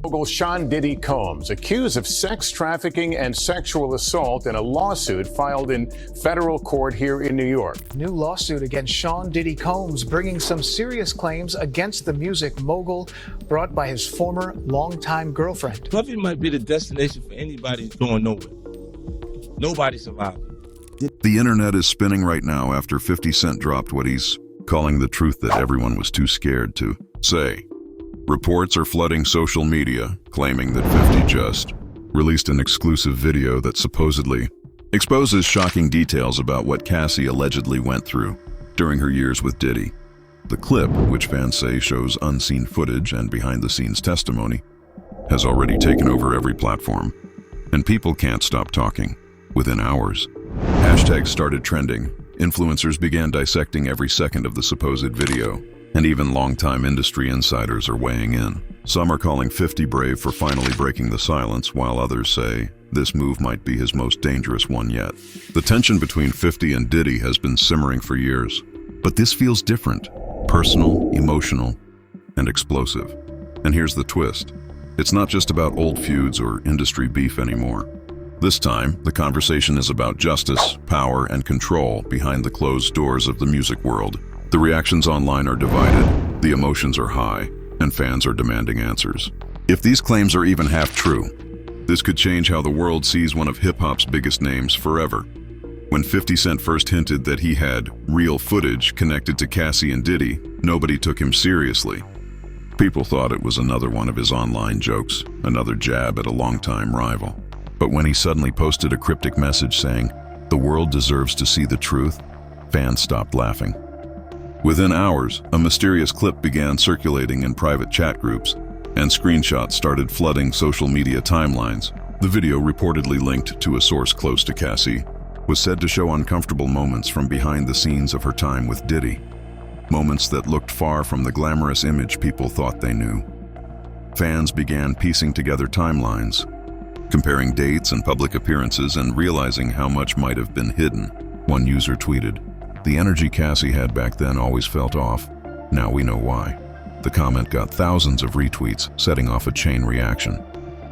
Mogul Sean Diddy Combs, accused of sex trafficking and sexual assault in a lawsuit filed in federal court here in New York. New lawsuit against Sean Diddy Combs, bringing some serious claims against the music mogul, brought by his former longtime girlfriend. Puffy might be the destination for anybody going nowhere. Nobody survived. The internet is spinning right now after 50 Cent dropped what he's calling the truth that everyone was too scared to say. Reports are flooding social media, claiming that 50 just released an exclusive video that supposedly exposes shocking details about what Cassie allegedly went through during her years with Diddy. The clip, which fans say shows unseen footage and behind-the-scenes testimony, has already taken over every platform, and people can't stop talking. Within hours, hashtags started trending, influencers began dissecting every second of the supposed video, and even longtime industry insiders are weighing in. Some are calling 50 brave for finally breaking the silence, while others say this move might be his most dangerous one yet. The tension between 50 and Diddy has been simmering for years, but this feels different. Personal, emotional, and explosive. And here's the twist. It's not just about old feuds or industry beef anymore. This time, the conversation is about justice, power, and control behind the closed doors of the music world. The reactions online are divided, the emotions are high, and fans are demanding answers. If these claims are even half true, this could change how the world sees one of hip-hop's biggest names forever. When 50 Cent first hinted that he had real footage connected to Cassie and Diddy, nobody took him seriously. People thought it was another one of his online jokes, another jab at a longtime rival. But when he suddenly posted a cryptic message saying, "The world deserves to see the truth," fans stopped laughing. Within hours, a mysterious clip began circulating in private chat groups, and screenshots started flooding social media timelines. The video, reportedly linked to a source close to Cassie, was said to show uncomfortable moments from behind the scenes of her time with Diddy. Moments that looked far from the glamorous image people thought they knew. Fans began piecing together timelines, comparing dates and public appearances and realizing how much might have been hidden. One user tweeted, "The energy Cassie had back then always felt off. Now we know why." The comment got thousands of retweets, setting off a chain reaction.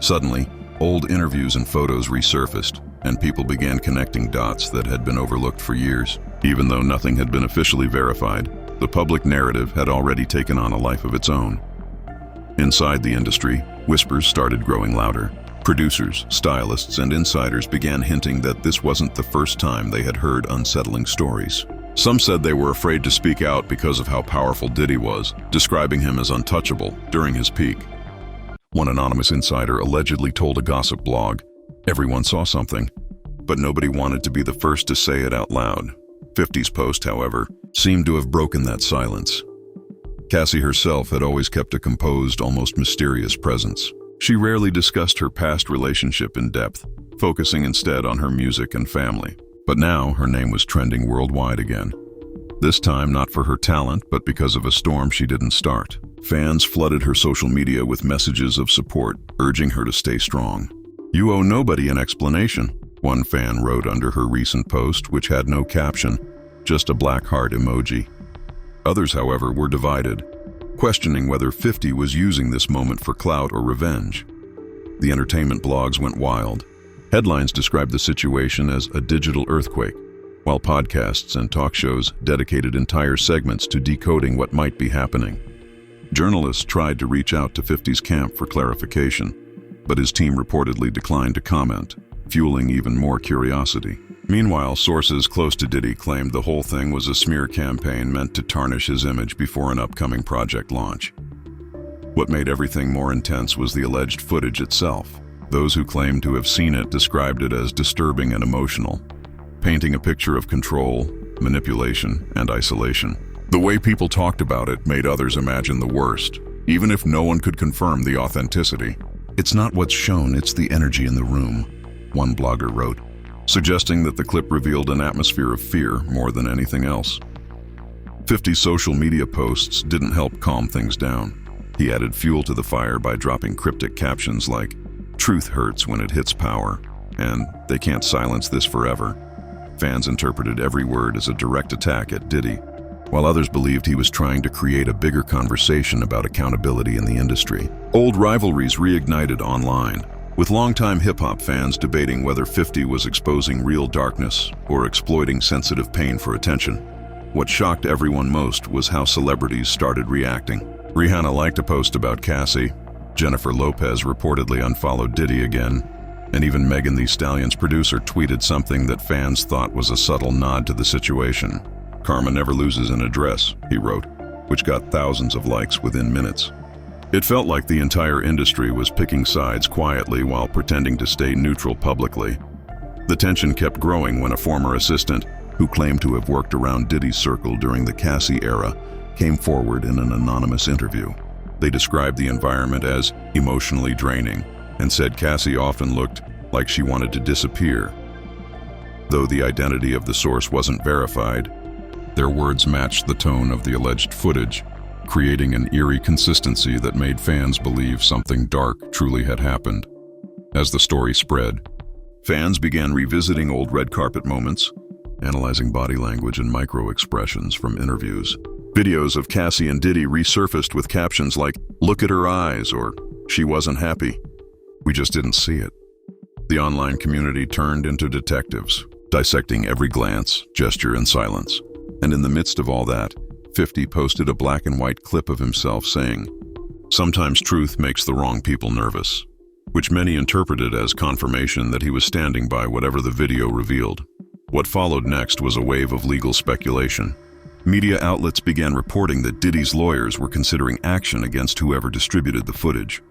Suddenly, old interviews and photos resurfaced, and people began connecting dots that had been overlooked for years. Even though nothing had been officially verified, the public narrative had already taken on a life of its own. Inside the industry, whispers started growing louder. Producers, stylists, and insiders began hinting that this wasn't the first time they had heard unsettling stories. Some said they were afraid to speak out because of how powerful Diddy was, describing him as untouchable during his peak. One anonymous insider allegedly told a gossip blog, "Everyone saw something, but nobody wanted to be the first to say it out loud." 50's post, however, seemed to have broken that silence. Cassie herself had always kept a composed, almost mysterious presence. She rarely discussed her past relationship in depth, focusing instead on her music and family. But now her name was trending worldwide again. This time not for her talent, but because of a storm she didn't start. Fans flooded her social media with messages of support, urging her to stay strong. "You owe nobody an explanation," one fan wrote under her recent post, which had no caption, just a black heart emoji. Others, however, were divided, questioning whether 50 was using this moment for clout or revenge. The entertainment blogs went wild. Headlines described the situation as a digital earthquake, while podcasts and talk shows dedicated entire segments to decoding what might be happening. Journalists tried to reach out to 50's camp for clarification, but his team reportedly declined to comment, fueling even more curiosity. Meanwhile, sources close to Diddy claimed the whole thing was a smear campaign meant to tarnish his image before an upcoming project launch. What made everything more intense was the alleged footage itself. Those who claimed to have seen it described it as disturbing and emotional, painting a picture of control, manipulation, and isolation. The way people talked about it made others imagine the worst, even if no one could confirm the authenticity. "It's not what's shown, it's the energy in the room," one blogger wrote, suggesting that the clip revealed an atmosphere of fear more than anything else. 50's social media posts didn't help calm things down. He added fuel to the fire by dropping cryptic captions like, "Truth hurts when it hits power," and "They can't silence this forever." Fans interpreted every word as a direct attack at Diddy, while others believed he was trying to create a bigger conversation about accountability in the industry. Old rivalries reignited online, with longtime hip-hop fans debating whether 50 was exposing real darkness or exploiting sensitive pain for attention. What shocked everyone most was how celebrities started reacting. Rihanna liked a post about Cassie, Jennifer Lopez reportedly unfollowed Diddy again, and even Megan Thee Stallion's producer tweeted something that fans thought was a subtle nod to the situation. "Karma never loses an address," he wrote, which got thousands of likes within minutes. It felt like the entire industry was picking sides quietly while pretending to stay neutral publicly. The tension kept growing when a former assistant, who claimed to have worked around Diddy's circle during the Cassie era, came forward in an anonymous interview. They described the environment as emotionally draining and said Cassie often looked like she wanted to disappear. Though the identity of the source wasn't verified, their words matched the tone of the alleged footage, creating an eerie consistency that made fans believe something dark truly had happened. As the story spread, fans began revisiting old red carpet moments, analyzing body language and micro-expressions from interviews. Videos of Cassie and Diddy resurfaced with captions like, "Look at her eyes," or "She wasn't happy. We just didn't see it." The online community turned into detectives, dissecting every glance, gesture, and silence. And in the midst of all that, 50 posted a black and white clip of himself saying, "Sometimes truth makes the wrong people nervous," which many interpreted as confirmation that he was standing by whatever the video revealed. What followed next was a wave of legal speculation. Media outlets began reporting that Diddy's lawyers were considering action against whoever distributed the footage.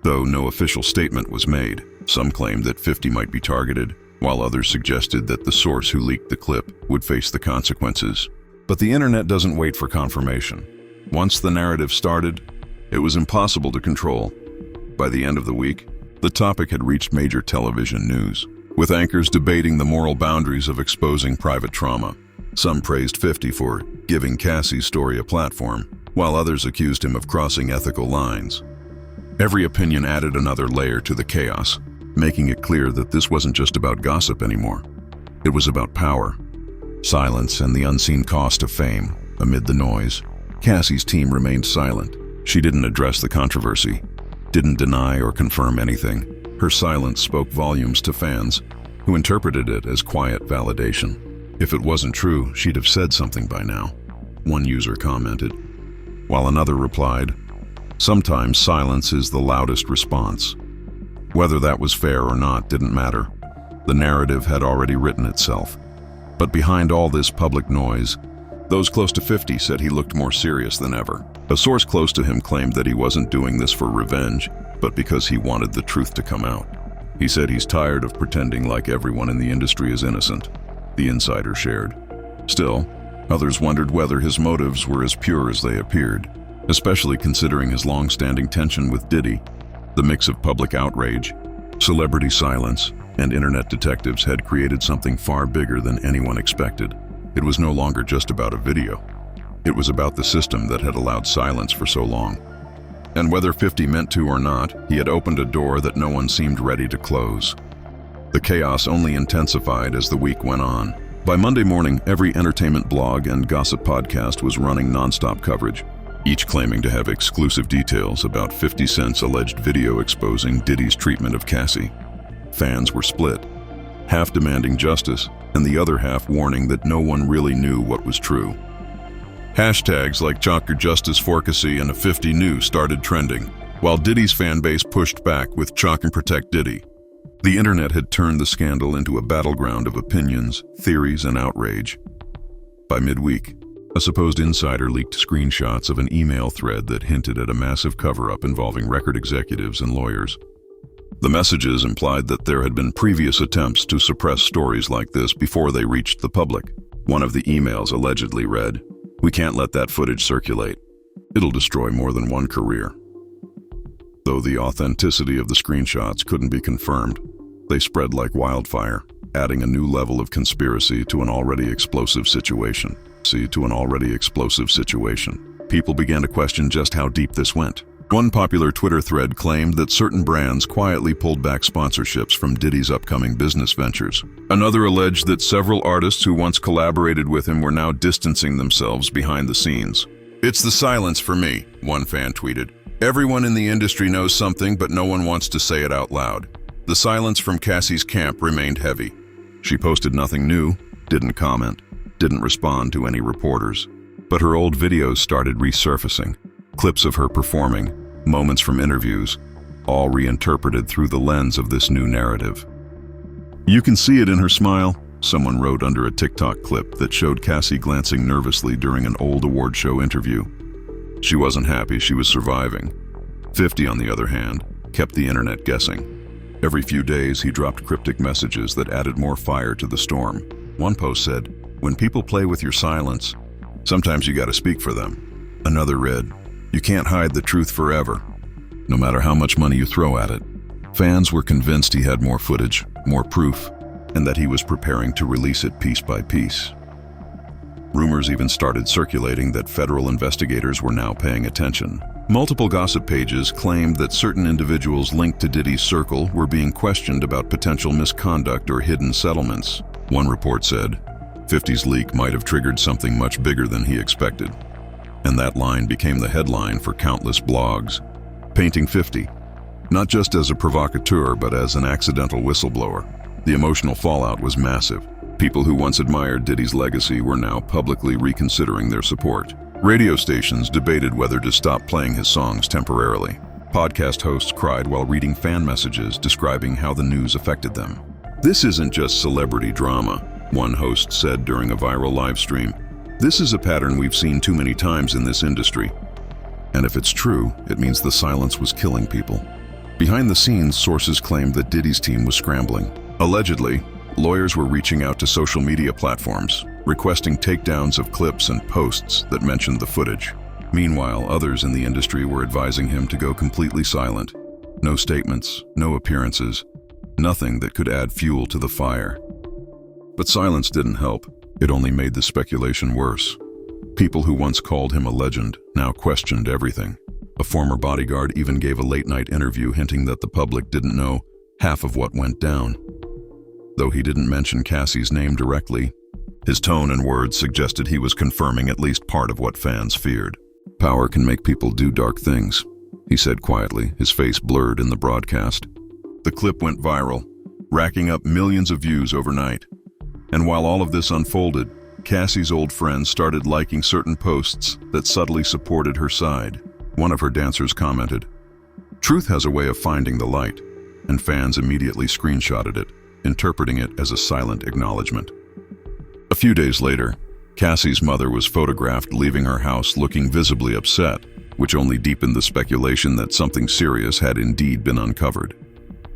Though no official statement was made, some claimed that 50 might be targeted, while others suggested that the source who leaked the clip would face the consequences. But the internet doesn't wait for confirmation. Once the narrative started, it was impossible to control. By the end of the week, the topic had reached major television news, with anchors debating the moral boundaries of exposing private trauma. Some praised 50 for giving Cassie's story a platform, while others accused him of crossing ethical lines. Every opinion added another layer to the chaos, making it clear that this wasn't just about gossip anymore. It was about power, silence, and the unseen cost of fame. Amid the noise, Cassie's team remained silent. She didn't address the controversy, didn't deny or confirm anything. Her silence spoke volumes to fans, who interpreted it as quiet validation. If it wasn't true, she'd have said something by now, one user commented, while another replied, "Sometimes silence is the loudest response." Whether that was fair or not didn't matter. The narrative had already written itself. But behind all this public noise, those close to 50 said he looked more serious than ever. A source close to him claimed that he wasn't doing this for revenge, but because he wanted the truth to come out. He said he's tired of pretending like everyone in the industry is innocent, the insider shared. Still, others wondered whether his motives were as pure as they appeared, especially considering his long-standing tension with Diddy. The mix of public outrage, celebrity silence, and internet detectives had created something far bigger than anyone expected. It was no longer just about a video. It was about the system that had allowed silence for so long. And whether 50 meant to or not, he had opened a door that no one seemed ready to close. The chaos only intensified as the week went on. By Monday morning, every entertainment blog and gossip podcast was running nonstop coverage, each claiming to have exclusive details about 50 Cent's alleged video exposing Diddy's treatment of Cassie. Fans were split, half demanding justice, and the other half warning that no one really knew what was true. Hashtags like Chalker Justice for Cassie and a 50 New started trending, while Diddy's fan base pushed back with Chalk and Protect Diddy. The internet had turned the scandal into a battleground of opinions, theories, and outrage. By midweek, a supposed insider leaked screenshots of an email thread that hinted at a massive cover-up involving record executives and lawyers. The messages implied that there had been previous attempts to suppress stories like this before they reached the public. One of the emails allegedly read, "We can't let that footage circulate. It'll destroy more than one career." Though the authenticity of the screenshots couldn't be confirmed, they spread like wildfire, adding a new level of conspiracy to an already explosive situation. People began to question just how deep this went. One popular Twitter thread claimed that certain brands quietly pulled back sponsorships from Diddy's upcoming business ventures. Another alleged that several artists who once collaborated with him were now distancing themselves behind the scenes. "It's the silence for me," one fan tweeted. "Everyone in the industry knows something, but no one wants to say it out loud." The silence from Cassie's camp remained heavy. She posted nothing new, didn't comment, didn't respond to any reporters. But her old videos started resurfacing. Clips of her performing, moments from interviews, all reinterpreted through the lens of this new narrative. "You can see it in her smile," someone wrote under a TikTok clip that showed Cassie glancing nervously during an old award show interview. She wasn't happy she was surviving. 50, on the other hand, kept the internet guessing. Every few days, he dropped cryptic messages that added more fire to the storm. One post said, "When people play with your silence, sometimes you gotta speak for them." Another read, "You can't hide the truth forever, no matter how much money you throw at it." Fans were convinced he had more footage, more proof, and that he was preparing to release it piece by piece. Rumors even started circulating that federal investigators were now paying attention. Multiple gossip pages claimed that certain individuals linked to Diddy's circle were being questioned about potential misconduct or hidden settlements. One report said, 50's leak might have triggered something much bigger than he expected. And that line became the headline for countless blogs, painting 50, not just as a provocateur, but as an accidental whistleblower. The emotional fallout was massive. People who once admired Diddy's legacy were now publicly reconsidering their support. Radio stations debated whether to stop playing his songs temporarily. Podcast hosts cried while reading fan messages describing how the news affected them. "This isn't just celebrity drama," one host said during a viral live stream. "This is a pattern we've seen too many times in this industry. And if it's true, it means the silence was killing people." Behind the scenes, sources claimed that Diddy's team was scrambling. Allegedly, lawyers were reaching out to social media platforms, requesting takedowns of clips and posts that mentioned the footage. Meanwhile, others in the industry were advising him to go completely silent. No statements, no appearances, nothing that could add fuel to the fire. But silence didn't help. It only made the speculation worse. People who once called him a legend now questioned everything. A former bodyguard even gave a late-night interview hinting that the public didn't know half of what went down. Though he didn't mention Cassie's name directly, his tone and words suggested he was confirming at least part of what fans feared. "Power can make people do dark things," he said quietly, his face blurred in the broadcast. The clip went viral, racking up millions of views overnight. And while all of this unfolded, Cassie's old friends started liking certain posts that subtly supported her side. One of her dancers commented, "Truth has a way of finding the light," and fans immediately screenshotted it, interpreting it as a silent acknowledgement. A few days later, Cassie's mother was photographed leaving her house looking visibly upset, which only deepened the speculation that something serious had indeed been uncovered.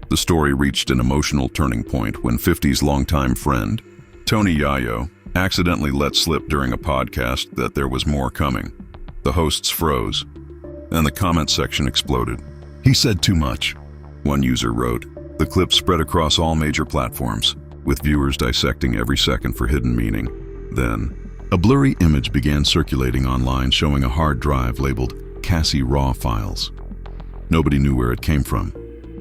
The story reached an emotional turning point when 50's longtime friend, Tony Yayo, accidentally let slip during a podcast that there was more coming. The hosts froze, and the comment section exploded. "He said too much," one user wrote. The clip spread across all major platforms, with viewers dissecting every second for hidden meaning. Then, a blurry image began circulating online showing a hard drive labeled Cassie RAW files. Nobody knew where it came from,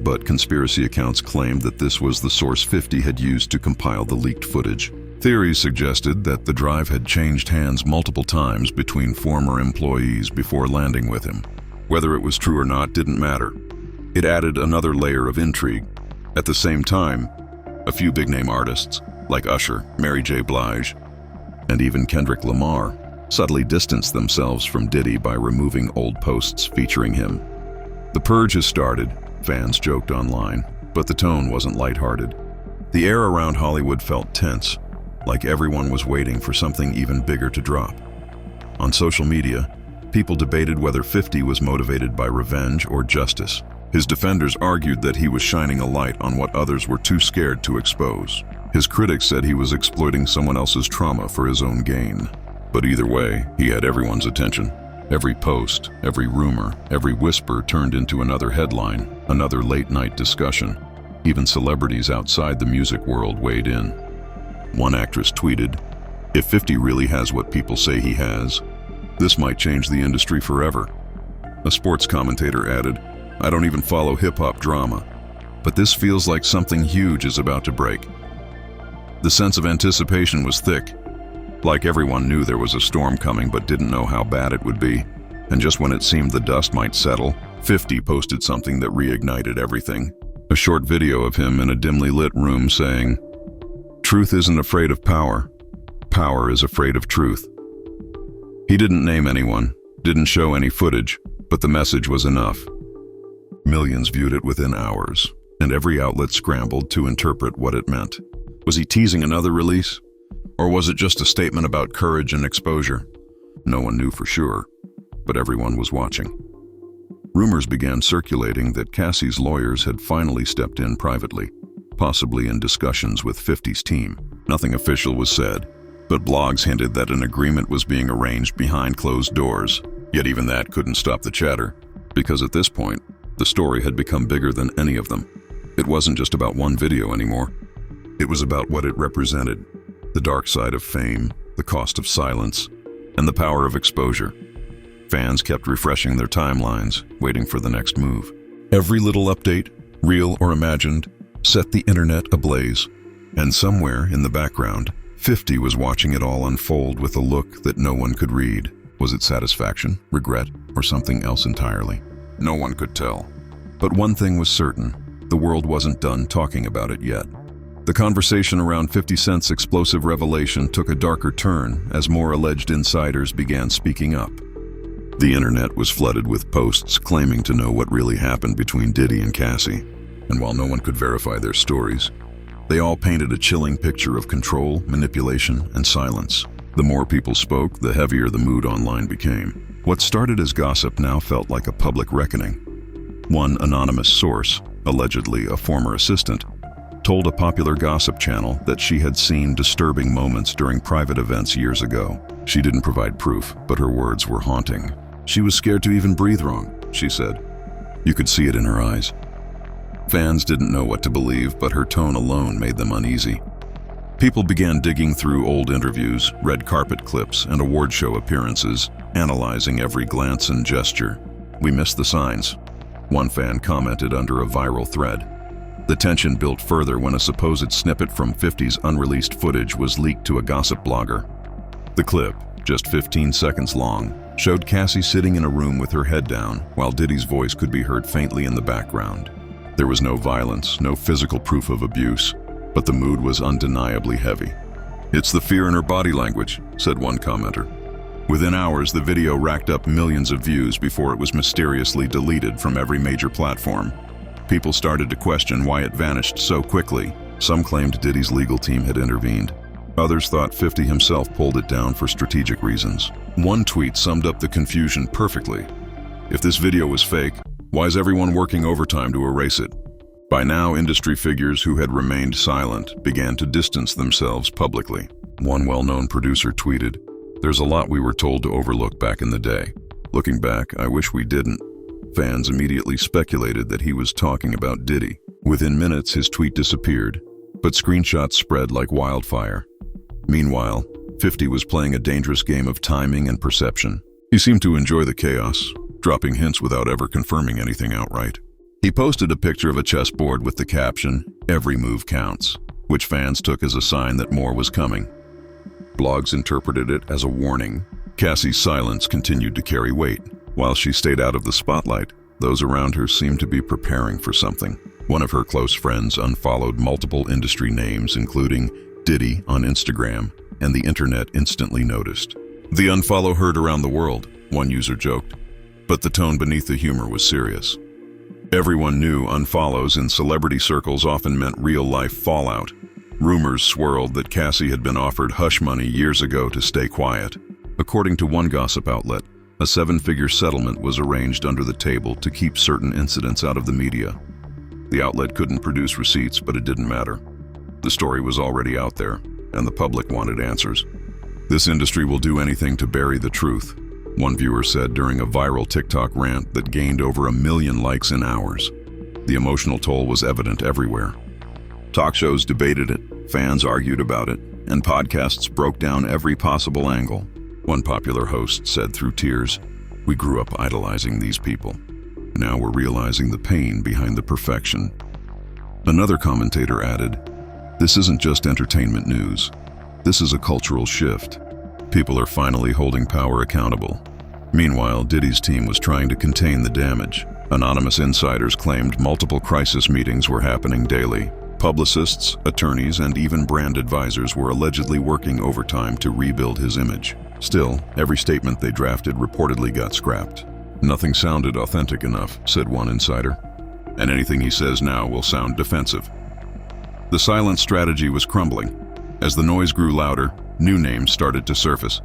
but conspiracy accounts claimed that this was the source 50 had used to compile the leaked footage. Theories suggested that the drive had changed hands multiple times between former employees before landing with him. Whether it was true or not didn't matter. It added another layer of intrigue. At the same time, a few big-name artists, like Usher, Mary J. Blige, and even Kendrick Lamar, subtly distanced themselves from Diddy by removing old posts featuring him. The purge has started, fans joked online, but the tone wasn't lighthearted. The air around Hollywood felt tense, like everyone was waiting for something even bigger to drop. On social media, people debated whether 50 was motivated by revenge or justice. His defenders argued that he was shining a light on what others were too scared to expose. His critics said he was exploiting someone else's trauma for his own gain. But either way, he had everyone's attention. Every post, every rumor, every whisper turned into another headline, another late-night discussion. Even celebrities outside the music world weighed in. One actress tweeted, "If 50 really has what people say he has, this might change the industry forever." A sports commentator added, "I don't even follow hip-hop drama, but this feels like something huge is about to break." The sense of anticipation was thick. Like everyone knew there was a storm coming but didn't know how bad it would be. And just when it seemed the dust might settle, 50 posted something that reignited everything. A short video of him in a dimly lit room saying, "Truth isn't afraid of power. Power is afraid of truth." He didn't name anyone, didn't show any footage, but the message was enough. Millions viewed it within hours, and every outlet scrambled to interpret what it meant. Was he teasing another release? Or was it just a statement about courage and exposure? No one knew for sure, but everyone was watching. Rumors began circulating that Cassie's lawyers had finally stepped in privately, possibly in discussions with 50's team. Nothing official was said, but blogs hinted that an agreement was being arranged behind closed doors. Yet even that couldn't stop the chatter, because at this point, the story had become bigger than any of them. It wasn't just about one video anymore. It was about what it represented, the dark side of fame, the cost of silence, and the power of exposure. Fans kept refreshing their timelines, waiting for the next move. Every little update, real or imagined, set the internet ablaze. And somewhere in the background, 50 was watching it all unfold with a look that no one could read. Was it satisfaction, regret, or something else entirely? No one could tell. But one thing was certain, the world wasn't done talking about it yet. The conversation around 50 Cent's explosive revelation took a darker turn as more alleged insiders began speaking up. The internet was flooded with posts claiming to know what really happened between Diddy and Cassie. And while no one could verify their stories, they all painted a chilling picture of control, manipulation, and silence. The more people spoke, the heavier the mood online became. What started as gossip now felt like a public reckoning. One anonymous source, allegedly a former assistant, told a popular gossip channel that she had seen disturbing moments during private events years ago. She didn't provide proof, but her words were haunting. She was scared to even breathe wrong, she said. You could see it in her eyes. Fans didn't know what to believe, but her tone alone made them uneasy. People began digging through old interviews, red carpet clips, and award show appearances, analyzing every glance and gesture. "We missed the signs," one fan commented under a viral thread. The tension built further when a supposed snippet from 50's unreleased footage was leaked to a gossip blogger. The clip, just 15 seconds long, showed Cassie sitting in a room with her head down, while Diddy's voice could be heard faintly in the background. There was no violence, no physical proof of abuse, but the mood was undeniably heavy. "It's the fear in her body language," said one commenter. Within hours, the video racked up millions of views before it was mysteriously deleted from every major platform. People started to question why it vanished so quickly. Some claimed Diddy's legal team had intervened. Others thought 50 himself pulled it down for strategic reasons. One tweet summed up the confusion perfectly. "If this video was fake, why is everyone working overtime to erase it?" By now, industry figures who had remained silent began to distance themselves publicly. One well-known producer tweeted, "There's a lot we were told to overlook back in the day. Looking back, I wish we didn't." Fans immediately speculated that he was talking about Diddy. Within minutes, his tweet disappeared, but screenshots spread like wildfire. Meanwhile, 50 was playing a dangerous game of timing and perception. He seemed to enjoy the chaos, dropping hints without ever confirming anything outright. He posted a picture of a chessboard with the caption, "Every move counts," which fans took as a sign that more was coming. Blogs interpreted it as a warning. Cassie's silence continued to carry weight. While she stayed out of the spotlight, those around her seemed to be preparing for something. One of her close friends unfollowed multiple industry names, including Diddy on Instagram, and the internet instantly noticed. "The unfollow heard around the world," one user joked, but the tone beneath the humor was serious. Everyone knew unfollows in celebrity circles often meant real-life fallout. Rumors swirled that Cassie had been offered hush money years ago to stay quiet. According to one gossip outlet, a 7-figure settlement was arranged under the table to keep certain incidents out of the media. The outlet couldn't produce receipts, but it didn't matter. The story was already out there, and the public wanted answers. "This industry will do anything to bury the truth," one viewer said during a viral TikTok rant that gained over 1 million likes in hours. The emotional toll was evident everywhere. Talk shows debated it, fans argued about it, and podcasts broke down every possible angle. One popular host said through tears, We grew up idolizing these people. Now we're realizing the pain behind the perfection. Another commentator added, "This isn't just entertainment news. This is a cultural shift. People are finally holding power accountable." Meanwhile, Diddy's team was trying to contain the damage. Anonymous insiders claimed multiple crisis meetings were happening daily. Publicists, attorneys, and even brand advisors were allegedly working overtime to rebuild his image. Still, every statement they drafted reportedly got scrapped. "Nothing sounded authentic enough," said one insider. "And anything he says now will sound defensive." The silent strategy was crumbling. As the noise grew louder, new names started to surface.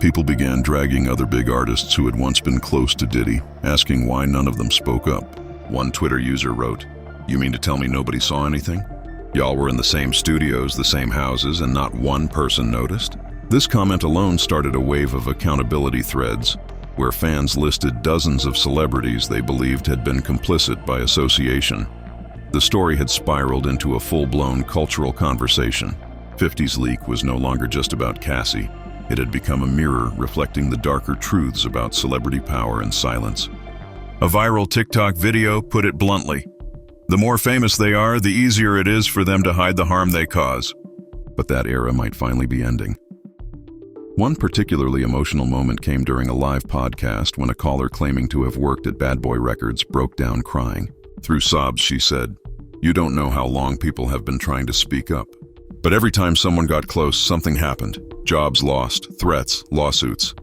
People began dragging other big artists who had once been close to Diddy, asking why none of them spoke up. One Twitter user wrote, "You mean to tell me nobody saw anything? Y'all were in the same studios, the same houses, and not one person noticed?" This comment alone started a wave of accountability threads, where fans listed dozens of celebrities they believed had been complicit by association. The story had spiraled into a full-blown cultural conversation. 50's leak was no longer just about Cassie. It had become a mirror reflecting the darker truths about celebrity power and silence. A viral TikTok video put it bluntly: "The more famous they are, the easier it is for them to hide the harm they cause." But that era might finally be ending. One particularly emotional moment came during a live podcast when a caller claiming to have worked at Bad Boy Records broke down crying. Through sobs, she said, "You don't know how long people have been trying to speak up. But every time someone got close, something happened. Jobs lost, threats, lawsuits.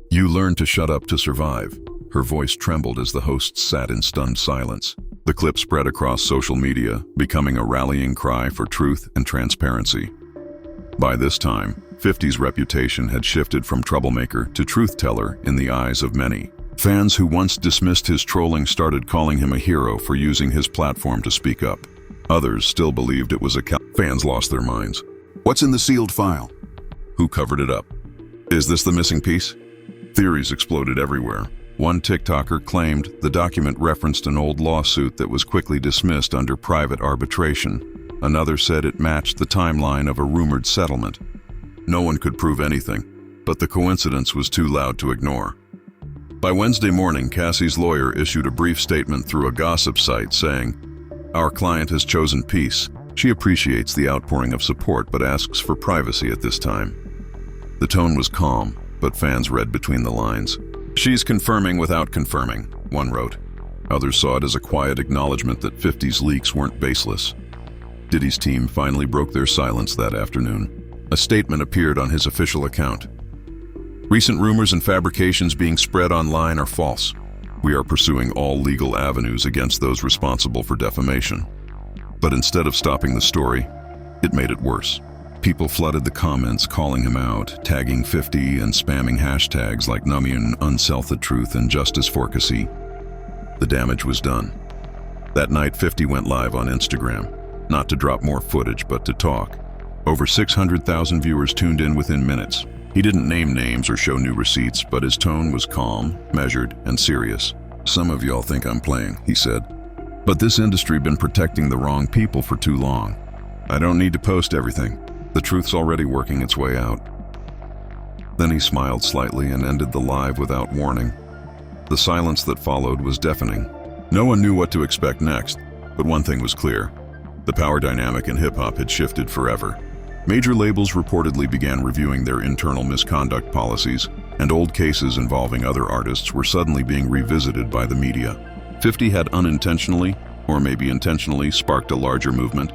You learned to shut up to survive." Her voice trembled as the host sat in stunned silence. The clip spread across social media, becoming a rallying cry for truth and transparency. By this time, 50's reputation had shifted from troublemaker to truth-teller in the eyes of many. Fans who once dismissed his trolling started calling him a hero for using his platform to speak up. Others still believed it was Fans lost their minds. What's in the sealed file? Who covered it up? Is this the missing piece? Theories exploded everywhere. One TikToker claimed the document referenced an old lawsuit that was quickly dismissed under private arbitration. Another said it matched the timeline of a rumored settlement. No one could prove anything, but the coincidence was too loud to ignore. By Wednesday morning, Cassie's lawyer issued a brief statement through a gossip site saying, "Our client has chosen peace. She appreciates the outpouring of support but asks for privacy at this time." The tone was calm, but fans read between the lines. "She's confirming without confirming," one wrote. Others saw it as a quiet acknowledgement that 50's leaks weren't baseless. Diddy's team finally broke their silence that afternoon. A statement appeared on his official account. "Recent rumors and fabrications being spread online are false. We are pursuing all legal avenues against those responsible for defamation." But instead of stopping the story, it made it worse. People flooded the comments calling him out, tagging 50 and spamming hashtags like Numian, Unsell the Truth, and Justice for Cassie. The damage was done. That night, 50 went live on Instagram, not to drop more footage, but to talk. Over 600,000 viewers tuned in within minutes. He didn't name names or show new receipts, but his tone was calm, measured, and serious. "Some of y'all think I'm playing," he said. "But this industry been protecting the wrong people for too long. I don't need to post everything. The truth's already working its way out." Then he smiled slightly and ended the live without warning. The silence that followed was deafening. No one knew what to expect next, but one thing was clear. The power dynamic in hip-hop had shifted forever. Major labels reportedly began reviewing their internal misconduct policies, and old cases involving other artists were suddenly being revisited by the media. 50 had unintentionally, or maybe intentionally, sparked a larger movement,